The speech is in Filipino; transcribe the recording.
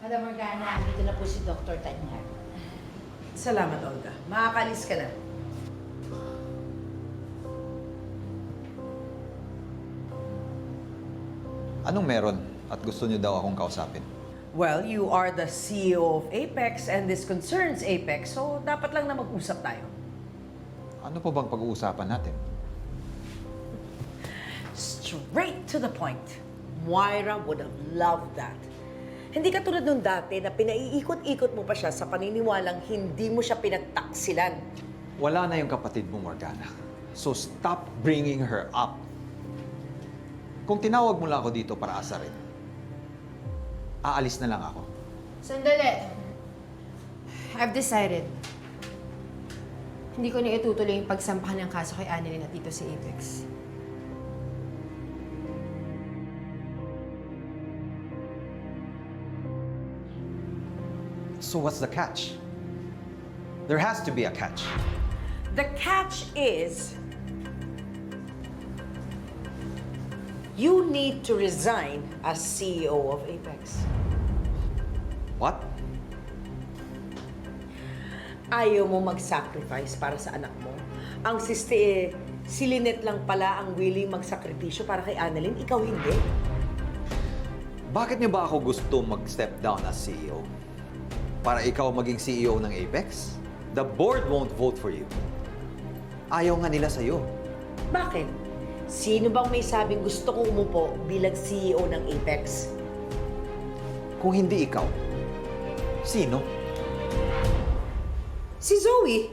Madam Morgana, dito na po si Dr. Tanyag. Salamat, Olga. Makakalis ka na. Anong meron at gusto niyo daw akong kausapin? Well, you are the CEO of Apex and this concerns Apex, so dapat lang na mag-usap tayo. Ano pa bang pag-uusapan natin? Straight to the point. Moira would have loved that. Hindi ka tulad nung dati na pinaiikot-ikot mo pa siya sa paniniwalang hindi mo siya pinagtaksilan. Wala na yung kapatid mo, Morgana. So stop bringing her up. Kung tinawag mo lang ako dito para asarin, aalis na lang ako. Sandali. I've decided. Hindi ko na itutuloy yung pagsampahan ng kaso kay Annalyn at dito si Apex. So what's the catch? There has to be a catch. The catch is you need to resign as CEO of Apex. What? Ayaw mo mag-sacrifice para sa anak mo. Ang siste, si Lynette lang pala ang willing magsakripisyo para kay Annalyn, ikaw hindi. Bakit niyo ba ako gusto mag-step down as CEO? Para ikaw maging CEO ng Apex? The board won't vote for you. Ayaw nga nila sa'yo. Bakit? Sino bang may sabing gusto kong umupo bilang CEO ng Apex? Kung hindi ikaw, sino? Si Zoe.